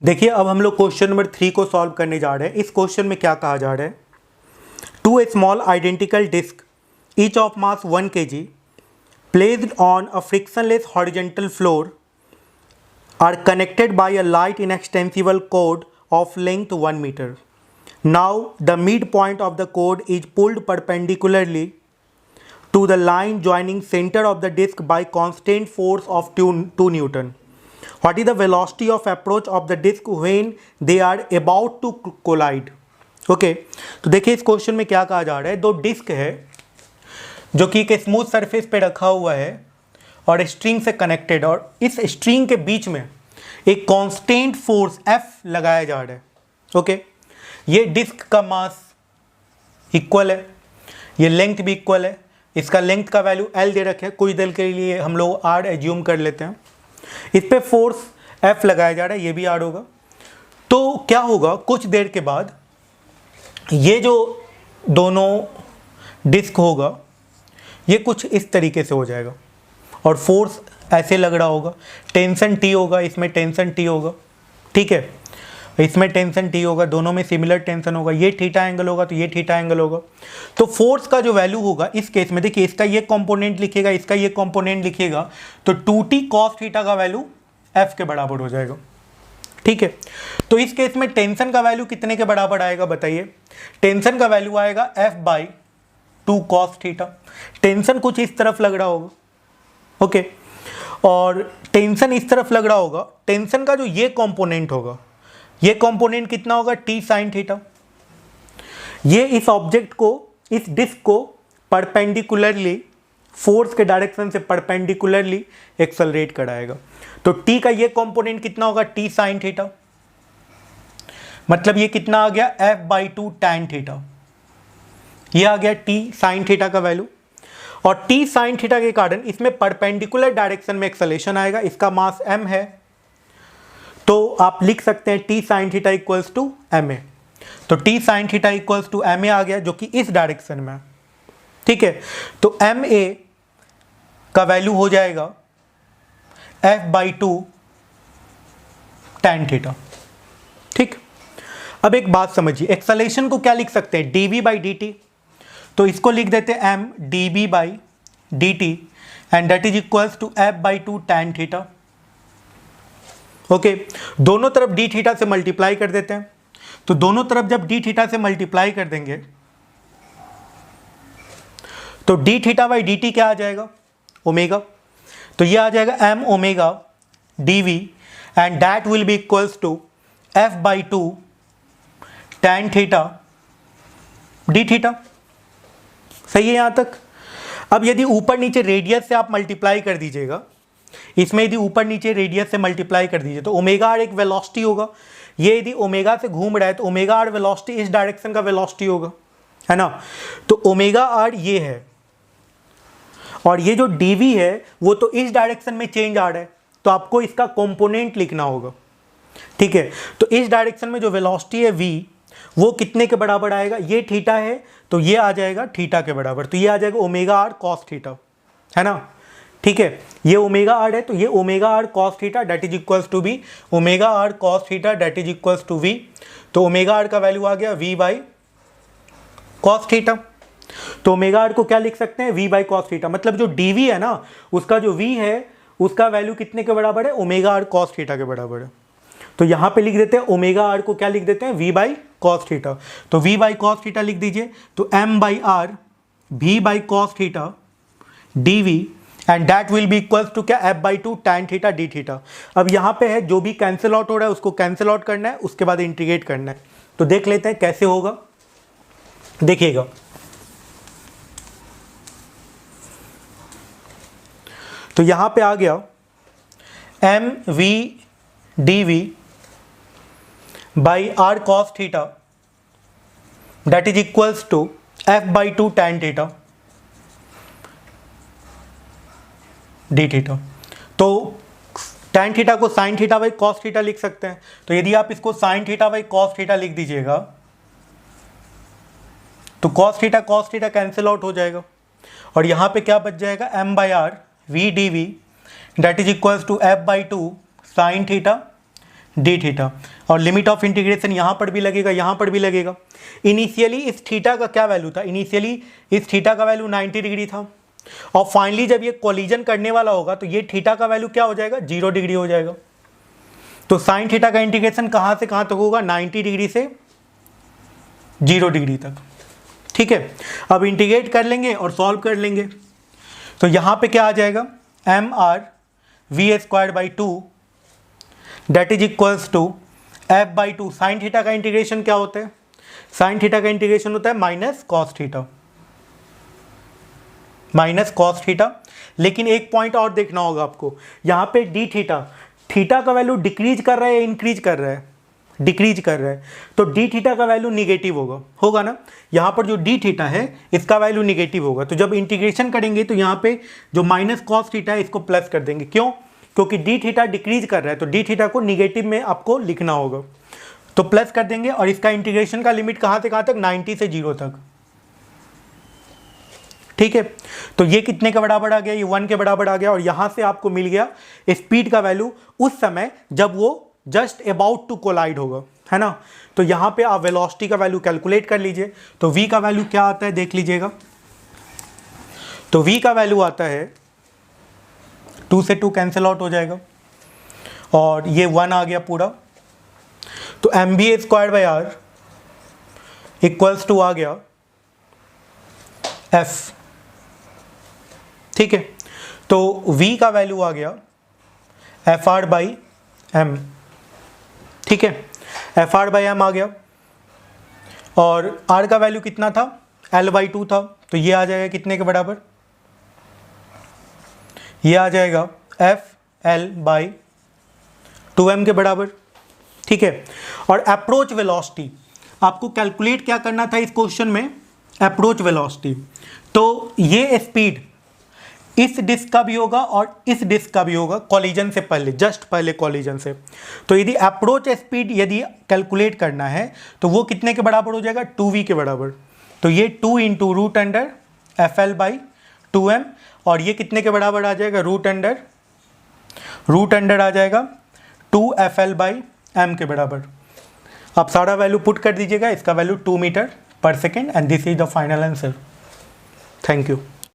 देखिए अब हम लोग क्वेश्चन नंबर 3 को सॉल्व करने जा रहे हैं। इस क्वेश्चन में क्या कहा जा रहा है, to a small identical disc each of mass 1 kg placed on a frictionless horizontal floor are connected by a light inextensible cord of length 1 meter. Now the midpoint of the cord is pulled perpendicularly to the line joining center of the disc by constant force of 2 Newton. What is the velocity of approach of the disc when they are about to collide? Okay तो देखिए इस question में क्या कहा जा रहा है, दो डिस्क है जो कि एक स्मूथ सरफेस पे रखा हुआ है और स्ट्रिंग से कनेक्टेड, और इस स्ट्रिंग के बीच में एक कांस्टेंट फोर्स F लगाया जा रहा है। ओके ये डिस्क का मास इक्वल है, ये लेंथ भी इक्वल है, इसका लेंथ का वैल्यू L दे रखे हैं, कुछ देर के लिए हम लोग R एज्यूम कर लेते हैं। इस पे फोर्स F लगाया जा रहा है, ये भी R होगा। तो क्या होगा, कुछ देर के बाद ये जो दोनों डिस्क होगा ये कुछ इस तरीके से हो जाएगा और फोर्स ऐसे लग रहा होगा, टेंशन T होगा, इसमें टेंशन T होगा, ठीक है, इसमें टेंशन T होगा, दोनों में सिमिलर टेंशन होगा, ये थीटा एंगल होगा तो ये थीटा एंगल होगा। तो फोर्स का जो वैल्यू होगा इस केस में, देखिए इसका ये कंपोनेंट लिखिएगा, इसका ये कंपोनेंट लिखिएगा, तो 2t cos थीटा का वैल्यू F के बराबर हो जाएगा, ठीक है। तो इस केस में टेंशन का वैल्यू कितने के बराबर आएगा बताइए, टेंशन का वैल्यू आएगा F/2 cos थीटा। टेंशन कुछ इस तरफ लग रहा होगा, ओके, और टेंशन इस तरफ लग रहा होगा। टेंशन का जो ये कंपोनेंट होगा, ये कंपोनेंट कितना होगा, T sin थीटा। ये इस ऑब्जेक्ट को, इस डिस्क को परपेंडिकुलरली, फोर्स के डायरेक्शन से परपेंडिकुलरली एक्सेलरेट कराएगा। तो T का ये कंपोनेंट कितना होगा, T sin थीटा, मतलब ये कितना आ गया, F/2 tan थीटा। ये आ गया T sin थीटा का वैल्यू, और T sin थीटा के कारण इसमें परपेंडिकुलर डायरेक्शन में एक्सेलेरेशन आएगा। इसका मास m है, तो आप लिख सकते हैं T sin theta equals to ma। तो T sin theta equals to ma आ गया, जो कि इस डायरेक्शन में, ठीक है। तो ma का वैल्यू हो जाएगा F/2 tan थीटा, ठीक। अब एक बात समझिए, एक्सेलेरेशन को क्या लिख सकते हैं, dv/dt, तो इसको लिख देते हैं m dv/dt and that is equals to F/2 tan theta. Okay, दोनों तरफ d थीटा से मल्टीप्लाई कर देते हैं, तो दोनों तरफ जब d थीटा से मल्टीप्लाई कर देंगे तो d थीटा/dt क्या आ जाएगा, ओमेगा। तो ये आ जाएगा m omega dv and that will be equals to F/2 tan theta d theta. सही है यहाँ तक। अब यदि ऊपर नीचे रेडियस से आप मल्टीप्लाई कर दीजिएगा, इसमें यदि ऊपर नीचे रेडियस से मल्टीप्लाई कर दीजिए तो ओमेगा आर एक वेलोसिटी होगा। ये यदि ओमेगा से घूम रहा है तो ओमेगा आर वेलोसिटी इस डायरेक्शन का वेलोसिटी होगा, है ना। तो ओमेगा आर ये है और ये जो dv है वो तो इस डायरेक्शन में चेंज आ रहा है, तो आपको इसका कंपोनेंट लिखना होगा, ठीक है। तो इस डायरेक्शन में जो वेलोसिटी है v वो कितने के बराबर आएगा, ये थीटा है तो ये आ जाएगा थीटा के बराबर, तो ये आ जाएगा ओमेगा आर कॉस थीटा, है ना, ठीक है। ये ओमेगा आर है तो ये omega R cos theta that is equals to B omega R cos theta that is equals to V. तो ओमेगा आर का वैल्यू आ गया v/cos थीटा। तो ओमेगा आर को क्या लिख सकते हैं, v/cos थीटा, मतलब जो dv है ना उसका जो v है उसका वैल्यू कितने के बराबर है, ओमेगा आर कॉस थीटा के बराबर है। तो यहाँ पे लिख देते हैं ओमेगा आर को क्या लिख देते हैं, v/cos थीटा। तो v/cos थीटा लिख दीजिए, तो m/r v/cos theta dv and that will be equals to क्या, F/2 tan theta d theta. अब यहाँ पे है जो भी कैंसिल आउट हो रहा है उसको कैंसिल आउट करना है, उसके बाद इंटीग्रेट करना है। तो देख लेते हैं कैसे होगा, देखिएगा। तो यहाँ पे आ गया mv dv by r cos theta that is equals to F/2 tan theta d theta. तो tan थीटा को sin theta by cos theta लिख सकते हैं, तो यदि आप इसको sin theta by cos theta लिख दीजिएगा तो cos थीटा कैंसिल आउट हो जाएगा और यहाँ पे क्या बच जाएगा, m/r v dv that is equals to F/2 sin theta D theta, और लिमिट ऑफ इंटीग्रेशन यहाँ पर भी लगेगा, यहाँ पर भी लगेगा। इनिशियली इस थीटा का क्या वैल्यू था, इनिशियली इस थीटा का वैल्यू 90 डिग्री था, और फाइनली जब ये कोलिजन करने वाला होगा तो ये थीटा का वैल्यू क्या हो जाएगा, 0 डिग्री हो जाएगा। तो साइन थीटा का इंटीग्रेशन कहाँ से कहाँ तक होगा, 90 डिग्री से 0 डिग्री तक। ठीक है, अब इंटीग्रेट कर लेंगे और सॉल्व कर लेंगे। तो यहाँ पे क्या आ जाएगा, M R V square by 2 that is equals to F by 2। Sine theta का इंटीग्रेशन क्या होता है, साइन थीटा का इंटीग्रेशन होता है minus cos theta, minus cos theta. लेकिन एक पॉइंट और देखना होगा आपको, यहाँ पे डी थीटा, थीटा का वैल्यू डिक्रीज कर रहा है या इंक्रीज कर रहा है, डिक्रीज कर रहा है, तो डी थीटा का वैल्यू निगेटिव होगा ना। यहाँ पर जो डी थीटा है इसका वैल्यू निगेटिव होगा, तो जब इंटीग्रेशन करेंगे तो यहाँ पे जो माइनस कॉस थीटा है इसको प्लस कर देंगे। क्यों, क्योंकि डी थीटा डिक्रीज कर रहा है, तो डी थीटा को निगेटिव में आपको लिखना होगा, तो प्लस कर देंगे। और इसका इंटीग्रेशन का लिमिट कहाँ से कहाँ तक, 90 से 0 तक। ठीक है, तो ये कितने के बराबर आ गया, ये 1 के बराबर आ गया। और यहाँ से आपको मिल गया स्पीड का वैल्यू उस समय जब वो जस्ट अबाउट टू कोलाइड होगा, है ना। तो यहाँ पे आप वेलोसिटी का वैल्यू कैलकुलेट कर लीजिए। तो v का वैल्यू क्या आता है देख लीजिएगा। तो v का वैल्यू आता है 2 से 2 कैंसिल आउट हो जाएगा, और ये 1 आ गया पूरा। तो M B square by R equals to आ गया f। ठीक है, तो v का वैल्यू आ गया एफ आर बाई एम। ठीक है, एफ आर बाई एम आ गया, और r का वैल्यू कितना था, l बाई 2 था। तो ये आ जाएगा कितने के बराबर, ये आ जाएगा एफ एल बाई 2m के बराबर। ठीक है, और अप्रोच वेलोसिटी आपको कैलकुलेट क्या करना था इस क्वेश्चन में, अप्रोच वेलोसिटी। तो ये स्पीड इस डिस्क का भी होगा और इस डिस्क का भी होगा कॉलिजन से पहले, जस्ट पहले कॉलिजन से। तो यदि अप्रोच स्पीड यदि कैलकुलेट करना है तो वो कितने के बराबर हो जाएगा, 2v के बराबर। तो ये 2 into root under F L by 2m, और ये कितने के बराबर आ जाएगा, रूट अंडर आ जाएगा 2f(l) बाई m के बराबर। आप सारा वैल्यू पुट कर दीजिएगा, इसका वैल्यू 2 मीटर पर second, and this is the final answer. Thank you.